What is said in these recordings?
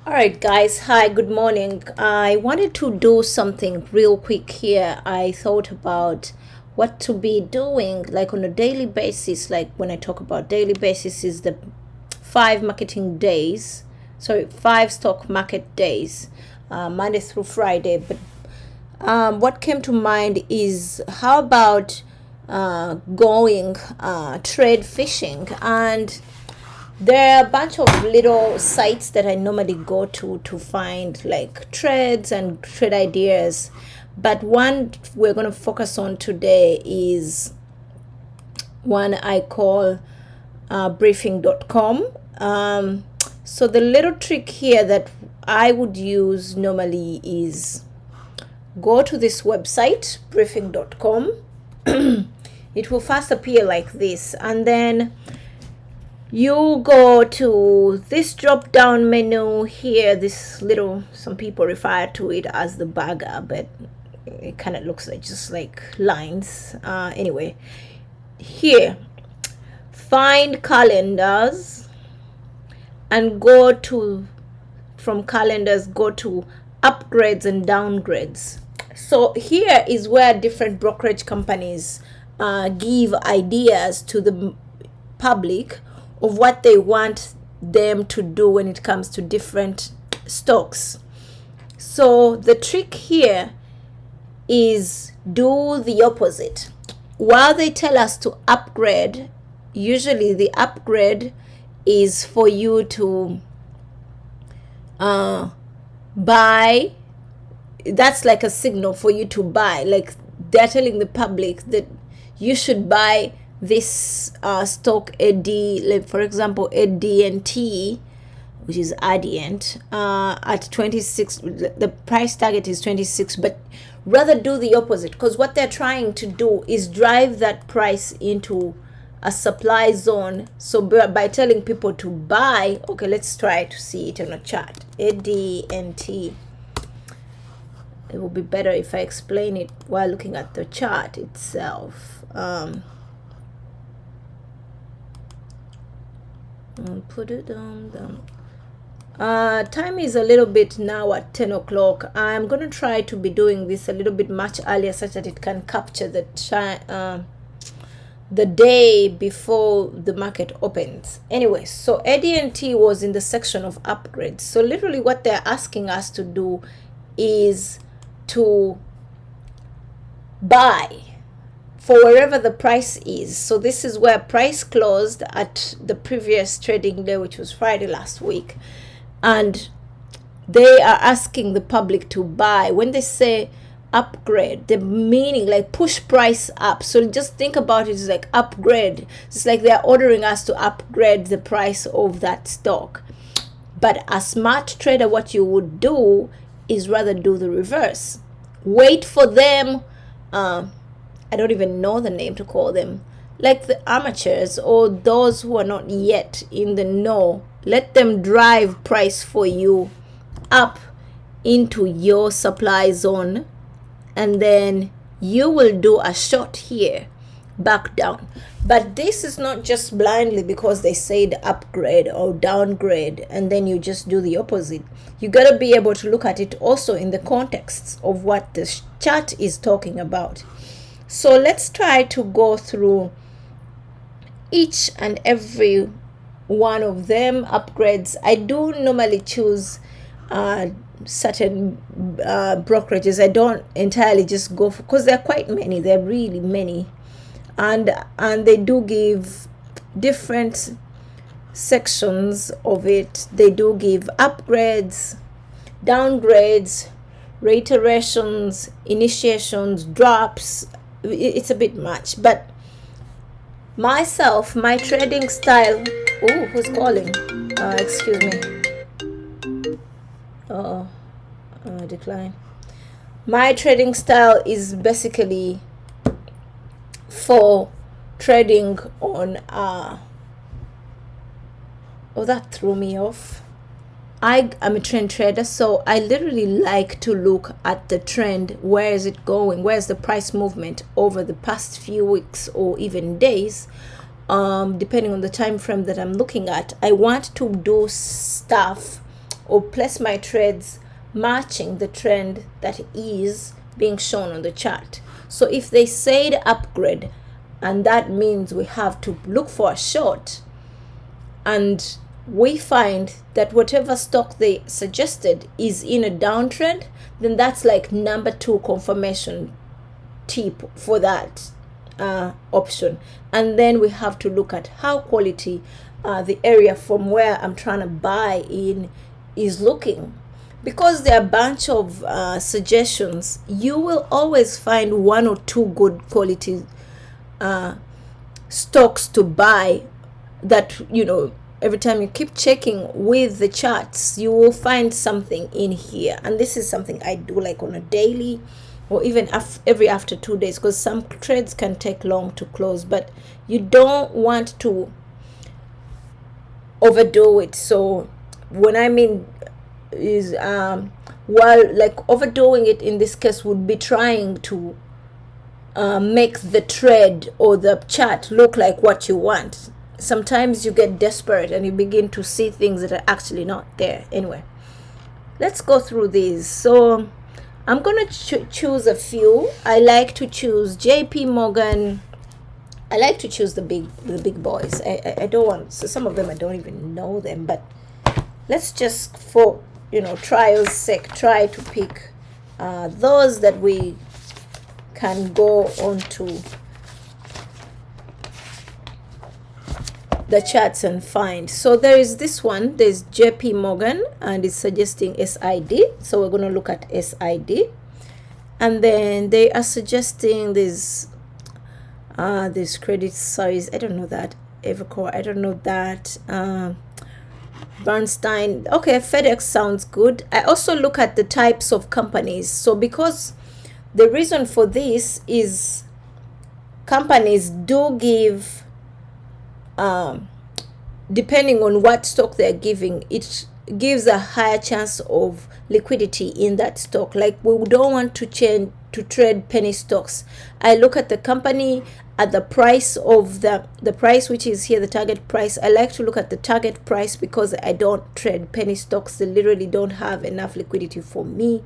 All right, guys. Hi, good morning. I wanted to do something real quick here. I thought about what to be doing like on a daily basis. Like when I talk about daily basis is the 5 stock market days, Monday through Friday. But what came to mind is how about going trade fishing? And there are a bunch of little sites that I normally go to find like trades and trade ideas. But one we're going to focus on today is one I call briefing.com. So the little trick here that I would use normally is go to this website, briefing.com. It will first appear like this, and then you go to this drop down menu here, this little, some people refer to it as the bagger, but it kind of looks like just like lines. Anyway, here, find calendars and go to, from calendars, go to upgrades and downgrades. So here is where different brokerage companies give ideas to the public of what they want them to do when it comes to different stocks. So the trick here is do the opposite. While they tell us to upgrade, usually the upgrade is for you to buy. That's like a signal for you to buy. Like they're telling the public that you should buy this stock AD, like for example AD&T, which is Adient, at 26. The price target is 26, but rather do the opposite, because what they're trying to do is drive that price into a supply zone. So by telling people to buy, okay, let's try to see it on a chart. AD&T. It will be better if I explain it while looking at the chart itself. Put it down. Time is a little bit now at 10 o'clock. I'm going to try to be doing this a little bit much earlier such that it can capture the day before the market opens. Anyway, so AD&T was in the section of upgrades. So literally what they're asking us to do is to buy for wherever the price is. So this is where price closed at the previous trading day, which was Friday last week. And they are asking the public to buy. When they say upgrade, the meaning like push price up. So just think about it as like upgrade. It's like they're ordering us to upgrade the price of that stock. But a smart trader, what you would do is rather do the reverse. Wait for them. I don't even know the name to call them, like the amateurs or those who are not yet in the know. Let them drive price for you up into your supply zone, and then you will do a short here, back down. But this is not just blindly because they said upgrade or downgrade and then you just do the opposite. You got to be able to look at it also in the context of what the chart is talking about. So let's try to go through each and every one of them. Upgrades, I do normally choose certain brokerages. I don't entirely just go for, because there are quite many. There are really many, and they do give different sections of it. They do give upgrades, downgrades, reiterations, initiations, drops. It's a bit much, but myself, my trading style. Oh, who's calling? Excuse me. Decline. My trading style is basically for trading on oh, that threw me off. I am a trend trader, so I literally like to look at the trend. Where is it going? Where's the price movement over the past few weeks or even days? Depending on the time frame that I'm looking at. I want to do stuff or place my trades matching the trend that is being shown on the chart. So if they said upgrade, and that means we have to look for a short, and we find that whatever stock they suggested is in a downtrend, then that's like number 2 confirmation tip for that option. And then we have to look at how quality the area from where I'm trying to buy in is looking. Because there are a bunch of suggestions, you will always find 1 or 2 good quality stocks to buy that, you know, every time you keep checking with the charts, you will find something in here. And this is something I do like on a daily or even every after 2 days, because some trades can take long to close, but you don't want to overdo it. So when I mean is well, like overdoing it in this case would be trying to make the trade or the chart look like what you want. Sometimes you get desperate and you begin to see things that are actually not there. Anyway, let's go through these. So I'm gonna choose a few. I like to choose JP Morgan. I like to choose the big boys. I don't want, so some of them I don't even know them, but let's just, for trial's sake, try to pick those that we can go on to the charts and find. So there is this one, there's JP Morgan, and it's suggesting SID, so we're going to look at SID. And then they are suggesting this Credit Suisse, I don't know that, Evercore, I don't know that, Bernstein. Okay, FedEx sounds good. I also look at the types of companies. So because the reason for this is companies do give, depending on what stock they're giving, it gives a higher chance of liquidity in that stock. Like, we don't want to trade penny stocks. I look at the company at the price of the price, which is here, the target price. I like to look at the target price because I don't trade penny stocks. They literally don't have enough liquidity for me,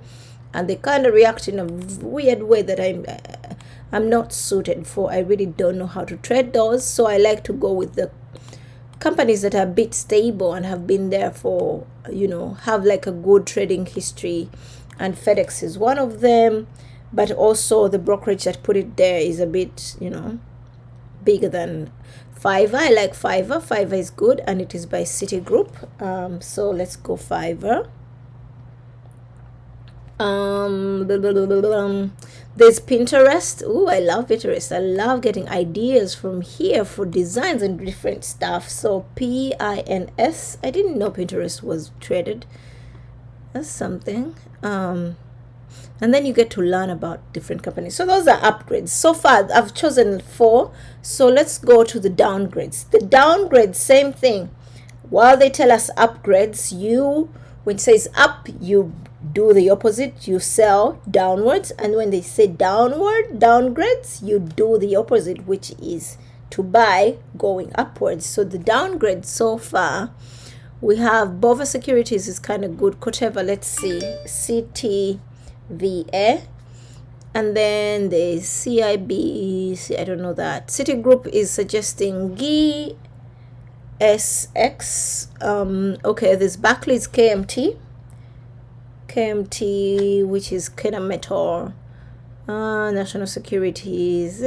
and they kind of react in a weird way that I'm not suited for. I really don't know how to trade those. So I like to go with the companies that are a bit stable and have been there for, have like a good trading history. And FedEx is one of them, but also the brokerage that put it there is a bit, bigger than Fiverr. I like Fiverr. Fiverr is good, and it is by Citigroup. So let's go Fiverr. There's Pinterest. Oh, I love Pinterest. I love getting ideas from here for designs and different stuff. So PINS. I didn't know Pinterest was traded. That's something. And then you get to learn about different companies. So those are upgrades. So far I've chosen 4. So let's go to the downgrades. The downgrades, same thing. While they tell us upgrades, when it says up, you do the opposite, you sell downwards. And when they say downgrades, you do the opposite, which is to buy going upwards. So the downgrades so far, we have Bova Securities is kind of good. Whatever, let's see, CTVA, and then the CIB, I don't know that. Citigroup is suggesting GSX. Okay, there's Barclays KMT, which is Kennametal, National Securities.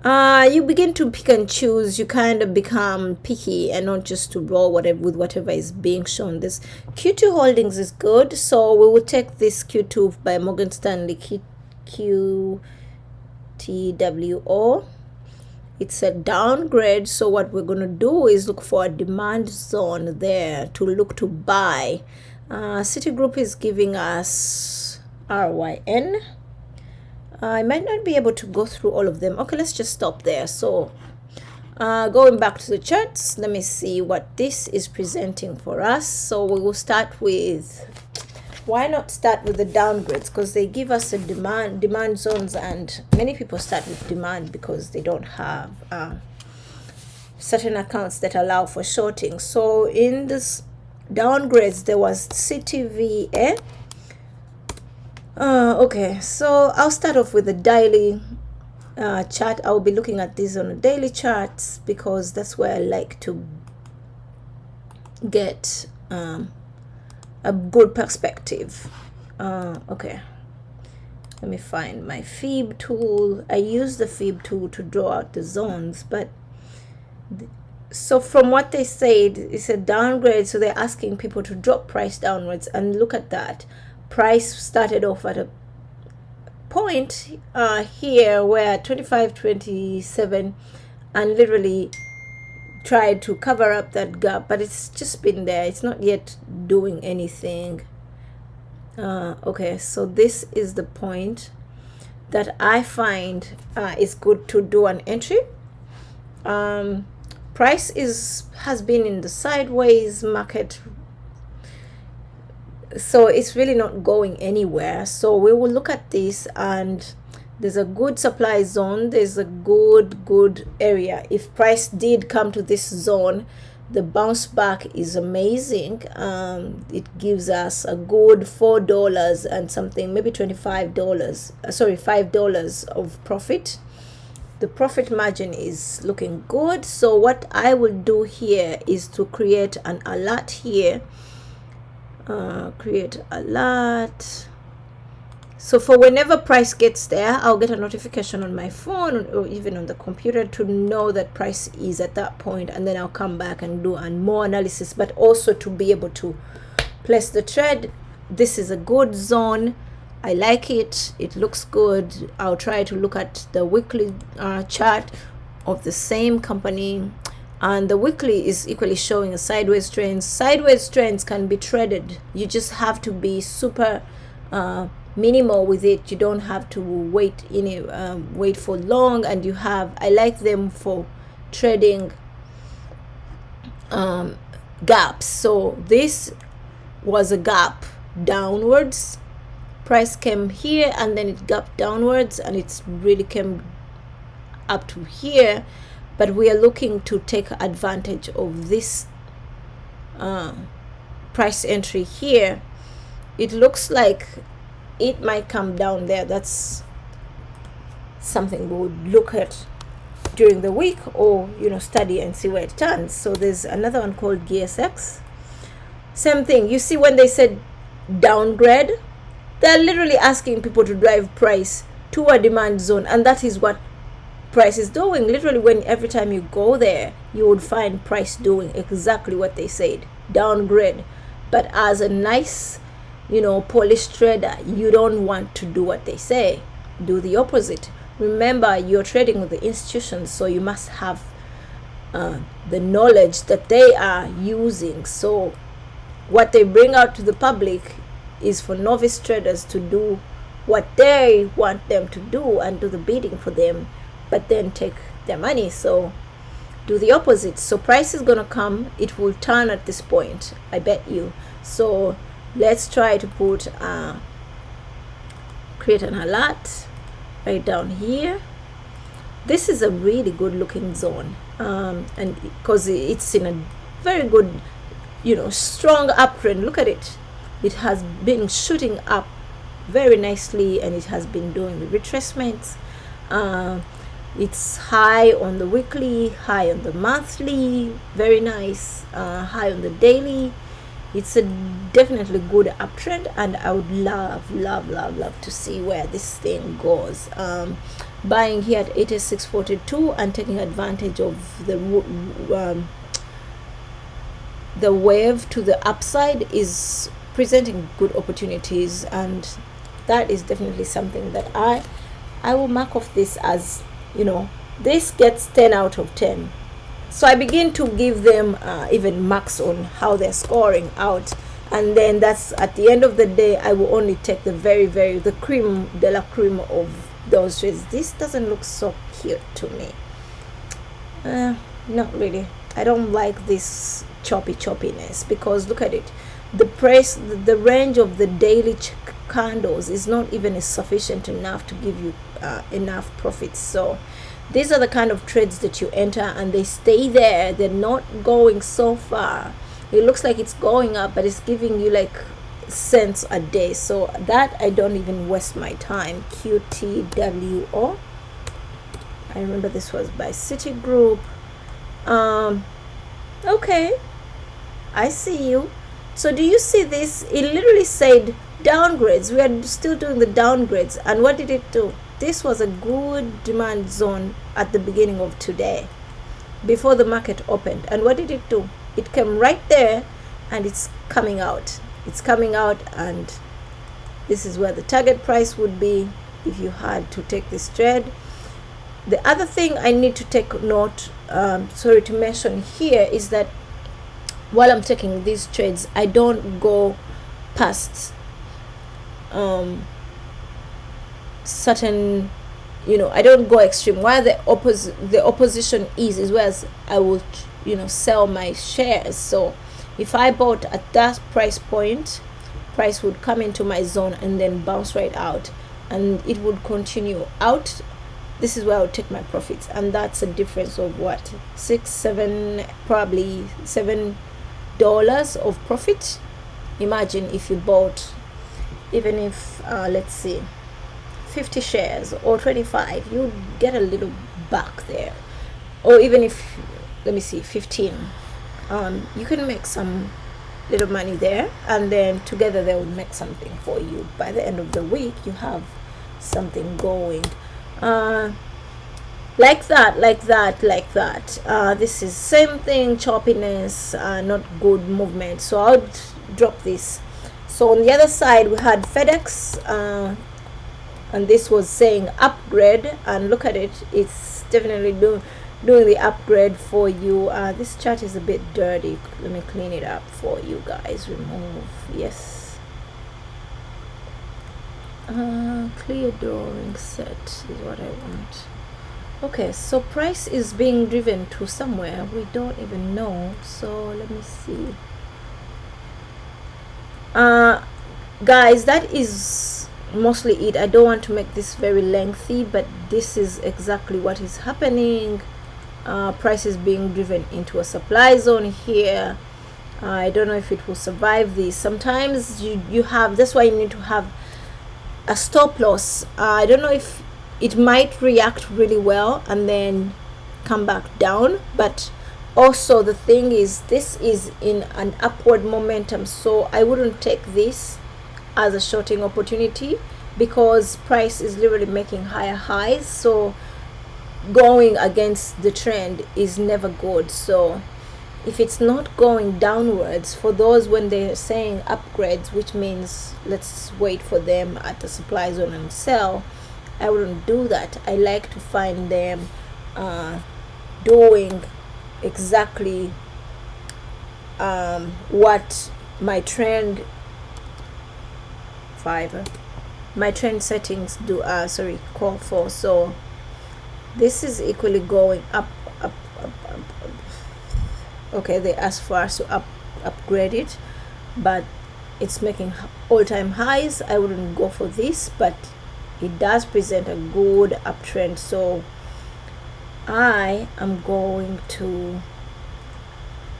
You begin to pick and choose. You kind of become picky and not just to roll with whatever is being shown. This Q2 Holdings is good, so we will take this Q2 by Morgan Stanley, QTWO. It's a downgrade, so what we're going to do is look for a demand zone there to look to buy. Citigroup is giving us RYN. I might not be able to go through all of them. Okay, let's just stop there. So going back to the charts, let me see what this is presenting for us. So we will start with, why not start with the downgrades? Because they give us a demand zones, and many people start with demand because they don't have certain accounts that allow for shorting. So in this downgrades, there was CTVA. Okay, so I'll start off with the daily chart. I'll be looking at these on the daily charts because that's where I like to get a good perspective. Okay, let me find my fib tool. I use the fib tool to draw out the zones, but so from what they said, it's a downgrade, so they're asking people to drop price downwards, and look at that. Price started off at a point here where 25.27 and literally tried to cover up that gap, but it's just been there. It's not yet doing anything. Okay, so this is the point that I find is good to do an entry. Price has been in the sideways market, so it's really not going anywhere. So we will look at this, and there's a good supply zone, there's a good area. If price did come to this zone, the bounce back is amazing. It gives us a good $4 and something, maybe $25, sorry, $5 of profit. The profit margin is looking good. So what I will do here is to create an alert here. Create alert. So for whenever price gets there, I'll get a notification on my phone or even on the computer to know that price is at that point, and then I'll come back and do more analysis, but also to be able to place the trade. This is a good zone. I like it. It looks good. I'll try to look at the weekly chart of the same company, and the weekly is equally showing a sideways trend. Sideways trends can be traded. You just have to be super minimal with it. You don't have to wait wait for long, and you have, I like them for trading gaps. So this was a gap downwards. Price came here and then it gapped downwards, and it's really came up to here, but we are looking to take advantage of this price entry here. It looks like it might come down there. That's something we would look at during the week, or study and see where it turns. So there's another one called GSX. Same thing. You see, when they said downgrade, they're literally asking people to drive price to a demand zone, and that is what price is doing. Literally, when every time you go there, you would find price doing exactly what they said, downgrade. But as a nice polished trader, you don't want to do what they say. Do the opposite. Remember, you're trading with the institutions, so you must have the knowledge that they are using. So what they bring out to the public is for novice traders to do what they want them to do and do the bidding for them, but then take their money. So do the opposite. So price is gonna come, it will turn at this point, I bet you. So let's try to put create an alert right down here. This is a really good looking zone, and because it's in a very good strong uptrend. Look at it. It has been shooting up very nicely, and it has been doing the retracements. It's high on the weekly, high on the monthly, very nice, high on the daily. It's a definitely good uptrend, and I would love to see where this thing goes. Buying here at 86.42 and taking advantage of the wave to the upside is presenting good opportunities, and that is definitely something that I will mark off this as, this gets 10 out of 10. So I begin to give them even marks on how they're scoring out, and then that's at the end of the day. I will only take the the cream de la cream of those trades. This doesn't look so cute to me. Not really. I don't like this choppiness, because look at it. The range of the daily candles is not even sufficient enough to give you enough profits. So these are the kind of trades that you enter and they stay there. They're not going so far. it looks like it's going up, but it's giving you like cents a day. So that I don't even waste my time. QTWO, I remember this was by Citigroup. Okay, I see you. So do you see this? It literally said downgrades. We are still doing the downgrades. And what did it do? This was a good demand zone at the beginning of today, before the market opened. And what did it do? It came right there, and it's coming out. It's coming out, and this is where the target price would be if you had to take this trade. The other thing I need to take note, sorry to mention here, is that while I'm taking these trades, I don't go past certain, I don't go extreme. Where the opposition is where I will, sell my shares. So if I bought at that price point, price would come into my zone and then bounce right out, and it would continue out. This is where I would take my profits, and that's a difference of what, probably $7 of profit. Imagine if you bought, even if let's see, 50 shares or 25, you get a little back there. Or even if, let me see, 15, you can make some little money there, and then together they will make something for you. By the end of the week, you have something going. Like that. This is same thing, choppiness, not good movement. So I'll drop this. So on the other side, we had FedEx, and this was saying upgrade, and look at it, it's definitely doing the upgrade for you. This chart is a bit dirty. Let me clean it up for you guys. Remove, yes. Clear drawing set is what I want. Okay, so price is being driven to somewhere we don't even know. So let me see. Guys, that is mostly it. I don't want to make this very lengthy, but this is exactly what is happening. Price is being driven into a supply zone here. I don't know if it will survive this. Sometimes you have, that's why you need to have a stop loss. I don't know if it might react really well and then come back down, but also the thing is, this is in an upward momentum, so I wouldn't take this as a shorting opportunity, because price is literally making higher highs. So going against the trend is never good. So if it's not going downwards, for those when they're saying upgrades, which means let's wait for them at the supply zone and sell, I wouldn't do that. I like to find them doing exactly what my trend settings do call for. So this is equally going up. Okay, they asked for us to upgrade it, but it's making all-time highs. I wouldn't go for this, but it does present a good uptrend. So I am going to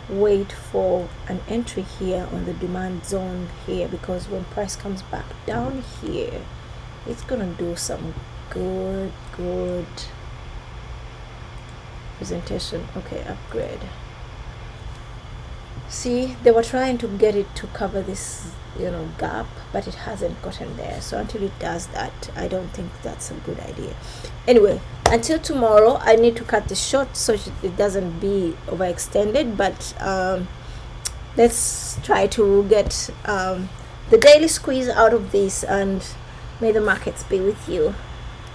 wait for an entry here on the demand zone here, because when price comes back down here, it's gonna do some good presentation. Okay, upgrade. See, they were trying to get it to cover this gap, but it hasn't gotten there. So until it does that, I don't think that's a good idea. Anyway, until tomorrow, I need to cut this short so it doesn't be overextended, but let's try to get the daily squeeze out of this, and may the markets be with you.